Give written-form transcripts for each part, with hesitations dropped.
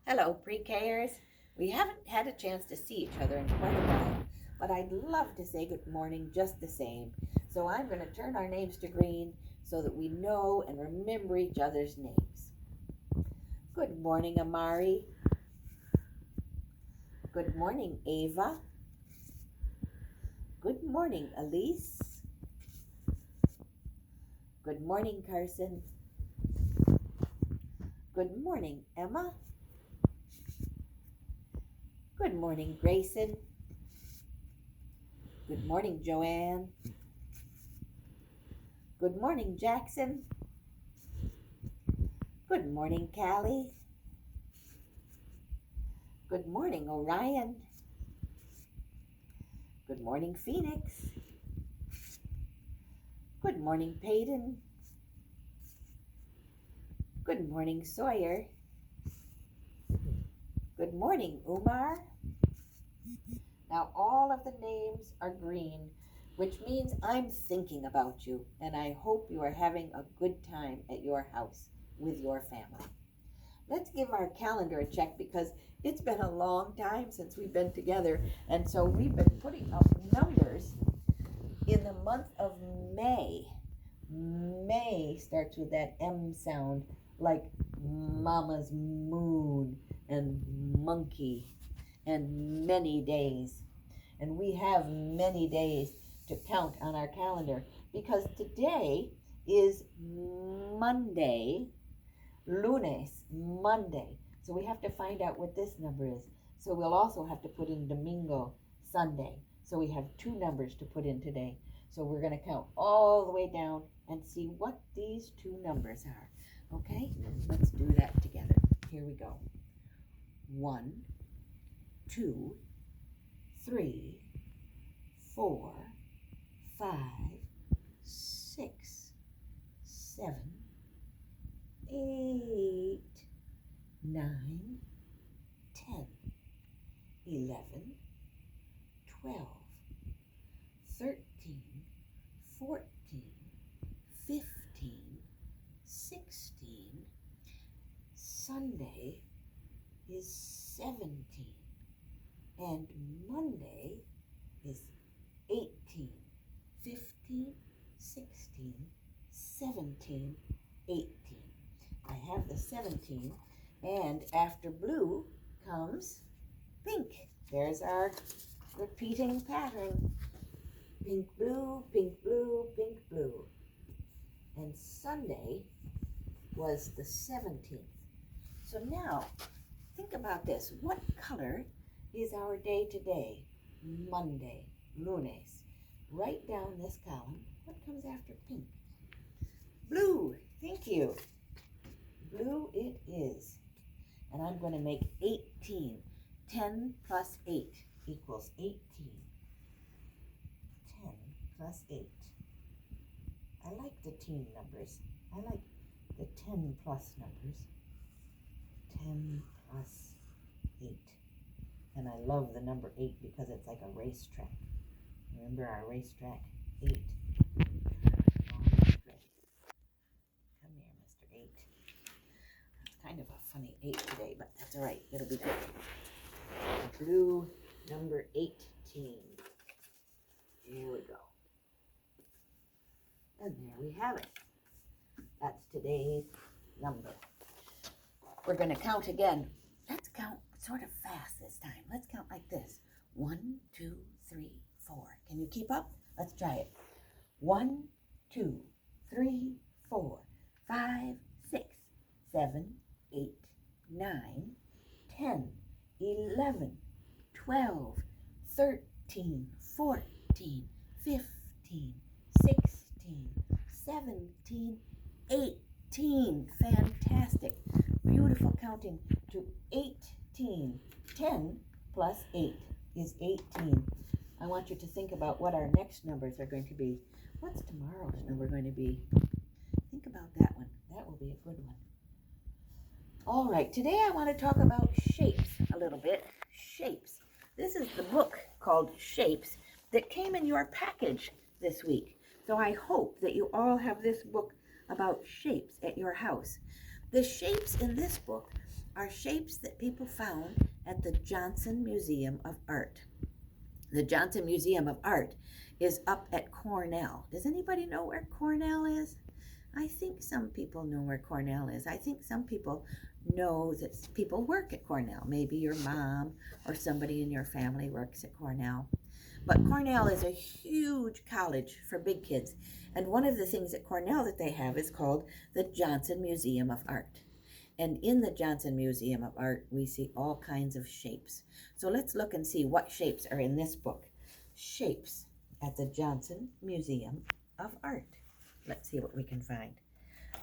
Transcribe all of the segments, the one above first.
Hello, prek-ers. We haven't had a chance to see each other in quite a while, but I'd love to say good morning just the same. So I'm going to turn our names to green so that we know and remember each other's names. Good morning, Amari. Good morning, Ava. Good morning, Elise. Good morning, Carson. Good morning, Emma. Good morning, Grayson. Good morning, Joanne. Good morning, Jackson. Good morning, Callie. Good morning, Orion. Good morning, Phoenix. Good morning, Peyton. Good morning, Sawyer. Good morning, Umar. Now all of the names are green, which means I'm thinking about you, and I hope you are having a good time at your house with your family. Let's give our calendar a check because it's been a long time since we've been together, and so we've been putting up numbers in the month of May. May starts with that M sound, like Mama's moon and monkey and many days. And we have many days to count on our calendar because today is Monday, lunes, Monday. So we have to find out what this number is. So we'll also have to put in domingo, Sunday. So we have two numbers to put in today. So we're going to count all the way down and see what these two numbers are. Okay, let's do that together. Here we go. 1, 2, 3, 4, 5, 6, 7, 8, 9, 10, 11, 12, 13, 14, 15, 16. Sunday is 17. And Monday is 18, 15, 16, 17, 18. I have the 17, and after blue comes pink. There's our repeating pattern. Pink, blue, pink, blue, pink, blue. And Sunday was the 17th. So now, think about this. What color is our day today? Monday, lunes. Write down this column. What comes after pink? Blue. Thank you. Blue it is. And I'm going to make 18. 10 plus 8 equals 18. 10 plus 8. I like the teen numbers. I like the 10 plus numbers. 10 plus 8. And I love the number 8 because it's like a racetrack. Remember our racetrack? 8. Come here, Mr. 8. It's kind of a funny 8 today, but that's all right. It'll be good. Blue number 18. Here we go. And there we have it. That's today's number. We're going to count again. Let's count sort of fast this time. Let's count like this. 1, 2, 3, 4. Can you keep up? Let's try it. 1, 2, 3, 4, 5, 6, 7, 8, 9, 10, 11, 12, 13, 14, 15, 16, 17, 18. Fantastic. Beautiful counting to 18. 10 plus 8 is 18. I want you to think about what our next numbers are going to be. What's tomorrow's number going to be? Think about that one. That will be a good one. All right, today I want to talk about shapes a little bit. Shapes. This is the book called Shapes that came in your package this week. So I hope that you all have this book about shapes at your house. The shapes in this book are shapes that people found at the Johnson Museum of Art. The Johnson Museum of Art is up at Cornell. Does anybody know where Cornell is? I think some people know where Cornell is. I think some people know that people work at Cornell. Maybe your mom or somebody in your family works at Cornell. But Cornell is a huge college for big kids. And one of the things at Cornell that they have is called the Johnson Museum of Art. And in the Johnson Museum of Art, we see all kinds of shapes. So let's look and see what shapes are in this book. Shapes at the Johnson Museum of Art. Let's see what we can find.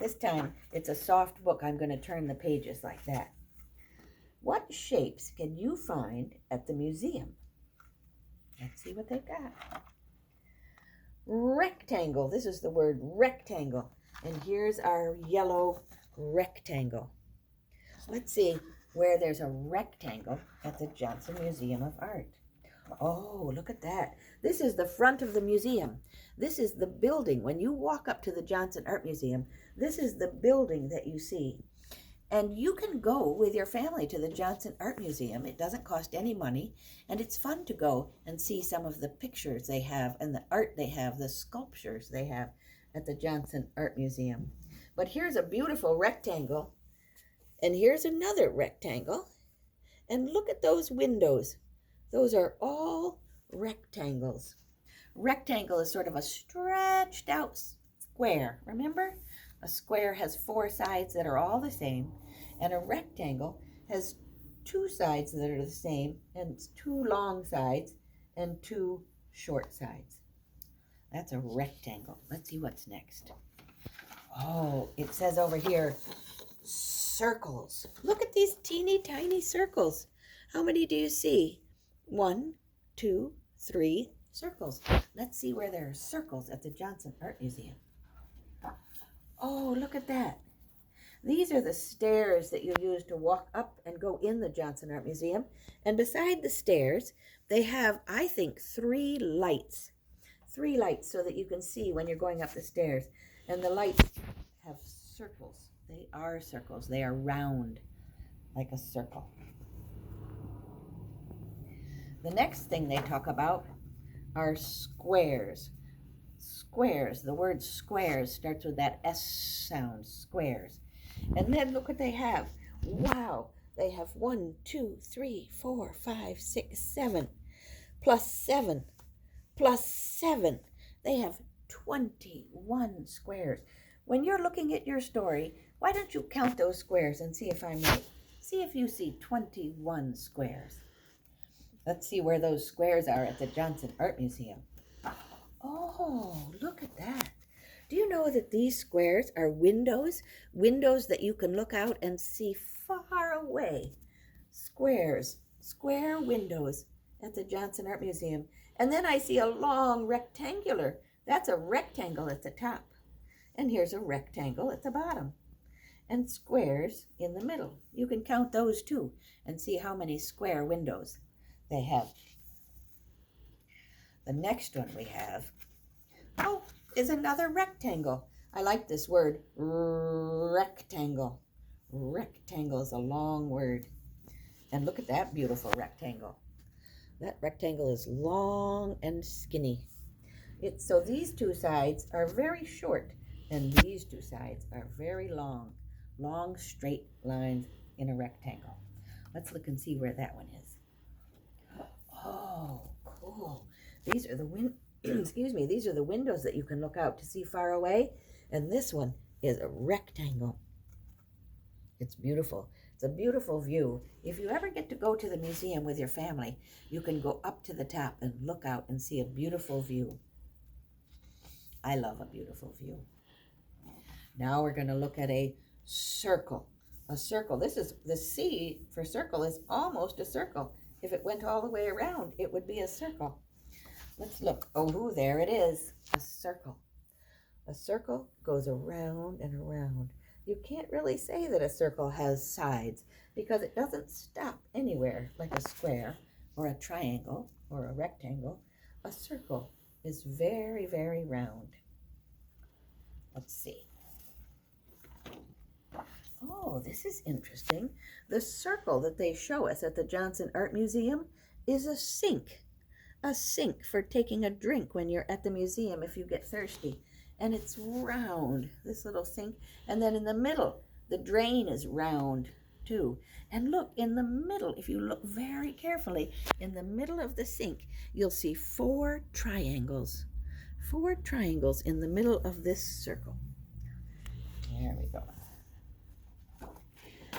This time, it's a soft book. I'm going to turn the pages like that. What shapes can you find at the museum? Let's see what they've got. Rectangle. This is the word rectangle. And here's our yellow rectangle. Let's see where there's a rectangle at the Johnson Museum of Art. Oh, look at that. This is the front of the museum. This is the building. When you walk up to the Johnson Art Museum, this is the building that you see. And you can go with your family to the Johnson Art Museum. It doesn't cost any money, and it's fun to go and see some of the pictures they have and the art they have, the sculptures they have at the Johnson Art Museum. But here's a beautiful rectangle, and here's another rectangle. And look at those windows. Those are all rectangles. Rectangle is sort of a stretched out square. Remember? A square has four sides that are all the same, and a rectangle has two sides that are the same, and two long sides and two short sides. That's a rectangle. Let's see what's next. Oh, it says over here, circles. Look at these teeny tiny circles. How many do you see? 1, 2, 3 circles. Let's see where there are circles at the Johnson Art Museum. Oh, look at that. These are the stairs that you use to walk up and go in the Johnson Art Museum. And beside the stairs, they have, I think, 3 lights. 3 lights so that you can see when you're going up the stairs. And the lights have circles. They are circles. They are round, like a circle. The next thing they talk about are squares. Squares. The word squares starts with that S sound, squares. And then look what they have. Wow. They have 1, 2, 3, 4, 5, 6, 7. Plus 7. Plus 7. They have 21 squares. When you're looking at your story, why don't you count those squares and see if I'm right? See if you see 21 squares. Let's see where those squares are at the Johnson Art Museum. Oh, look at that. Do you know that these squares are windows? Windows that you can look out and see far away. Squares, square windows at the Johnson Art Museum. And then I see a long rectangular. That's a rectangle at the top. And here's a rectangle at the bottom. And squares in the middle. You can count those too and see how many square windows they have. The next one we have, is another rectangle. I like this word, rectangle. Rectangle is a long word. And look at that beautiful rectangle. That rectangle is long and skinny. So these two sides are very short, and these two sides are very long. Long, straight lines in a rectangle. Let's look and see where that one is. Oh, cool. These are the these are the windows that you can look out to see far away. And this one is a rectangle. It's beautiful. It's a beautiful view. If you ever get to go to the museum with your family, you can go up to the top and look out and see a beautiful view. I love a beautiful view. Now we're going to look at a circle. A circle. This is the C for circle is almost a circle. If it went all the way around, it would be a circle. Let's look. Oh, there it is. A circle. A circle goes around and around. You can't really say that a circle has sides because it doesn't stop anywhere like a square or a triangle or a rectangle. A circle is very, very round. Let's see. Oh, this is interesting. The circle that they show us at the Johnson Art Museum is a sink for taking a drink when you're at the museum if you get thirsty. And it's round, this little sink. And then in the middle, the drain is round too. And look, in the middle, if you look very carefully, in the middle of the sink, you'll see 4 triangles. 4 triangles in the middle of this circle. There we go.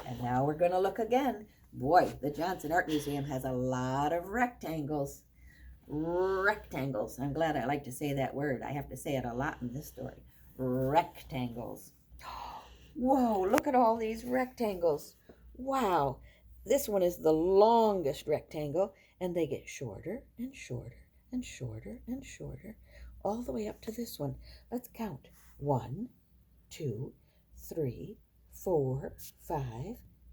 And now we're going to look again. Boy, the Johnson Art Museum has a lot of rectangles. Rectangles. I'm glad I like to say that word. I have to say it a lot in this story. Rectangles. Whoa, look at all these rectangles. Wow. This one is the longest rectangle, and they get shorter and shorter and shorter and shorter, all the way up to this one. Let's count. 1, 2, 3, 4, 5,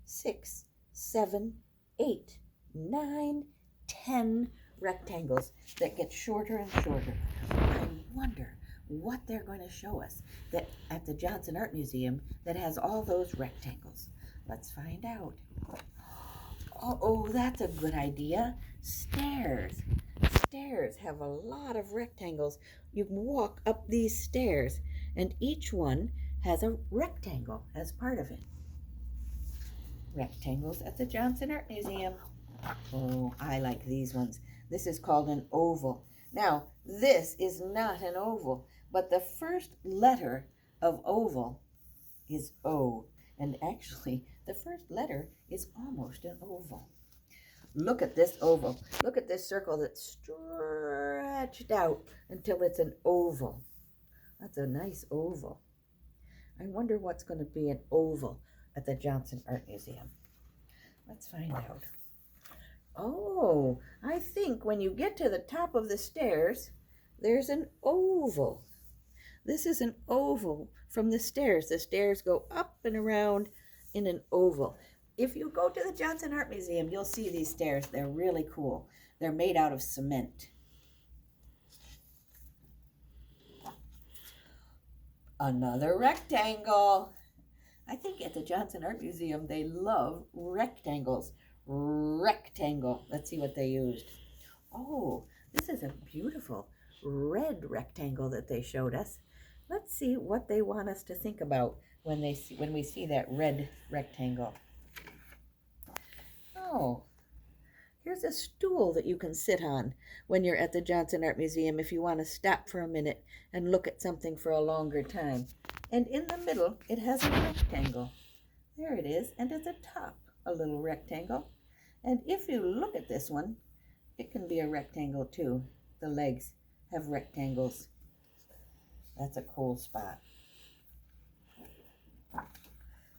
6, 7, 8, 9, 10 rectangles that get shorter and shorter. I wonder what they're going to show us that at the Johnson Art Museum that has all those rectangles. Let's find out. Oh, that's a good idea. Stairs. Stairs have a lot of rectangles. You can walk up these stairs, and each one has a rectangle as part of it. Rectangles at the Johnson Art Museum. Oh, I like these ones. This is called an oval. Now, this is not an oval, but the first letter of oval is O. And actually, the first letter is almost an oval. Look at this oval. Look at this circle that's stretched out until it's an oval. That's a nice oval. I wonder what's going to be an oval at the Johnson Art Museum. Let's find out. Oh, I think when you get to the top of the stairs, there's an oval. This is an oval from the stairs. The stairs go up and around in an oval. If you go to the Johnson Art Museum, you'll see these stairs. They're really cool. They're made out of cement. Another rectangle. I think at the Johnson Art Museum, they love rectangles. Rectangle. Let's see what they used. Oh, this is a beautiful red rectangle that they showed us. Let's see what they want us to think about when we see that red rectangle. Oh, here's a stool that you can sit on when you're at the Johnson Art Museum if you want to stop for a minute and look at something for a longer time. And in the middle, it has a rectangle. There it is, and at the top, a little rectangle. And if you look at this one, it can be a rectangle too. The legs have rectangles. That's a cool spot.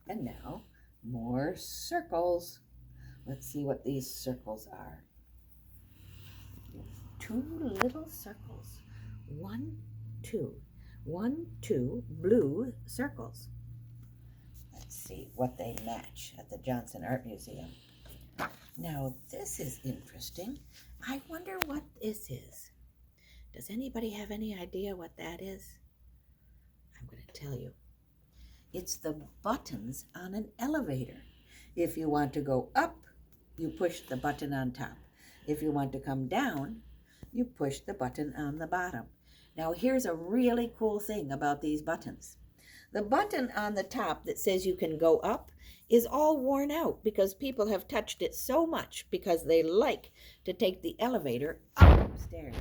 And now, more circles. Let's see what these circles are. 2 little circles. 1, 2. 1, 2 blue circles. Let's see what they match at the Johnson Art Museum. Now, this is interesting. I wonder what this is. Does anybody have any idea what that is? I'm going to tell you. It's the buttons on an elevator. If you want to go up, you push the button on top. If you want to come down, you push the button on the bottom. Now, here's a really cool thing about these buttons. The button on the top that says you can go up is all worn out because people have touched it so much because they like to take the elevator upstairs.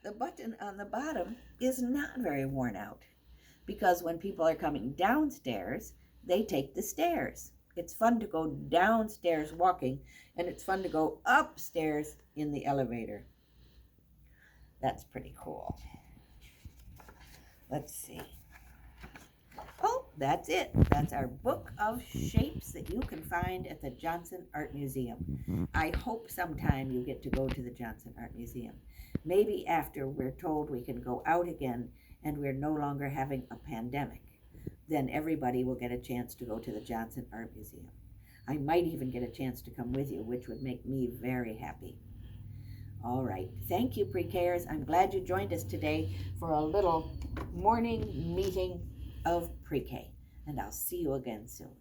The button on the bottom is not very worn out because when people are coming downstairs, they take the stairs. It's fun to go downstairs walking, and it's fun to go upstairs in the elevator. That's pretty cool. Let's see. Oh, that's it. That's our book of shapes that you can find at the Johnson Art Museum. I hope sometime you get to go to the Johnson Art Museum. Maybe after we're told we can go out again and we're no longer having a pandemic, then everybody will get a chance to go to the Johnson Art Museum. I might even get a chance to come with you, which would make me very happy. All right. Thank you, pre-Kers. I'm glad you joined us today for a little morning meeting of pre-K. and I'll see you again soon.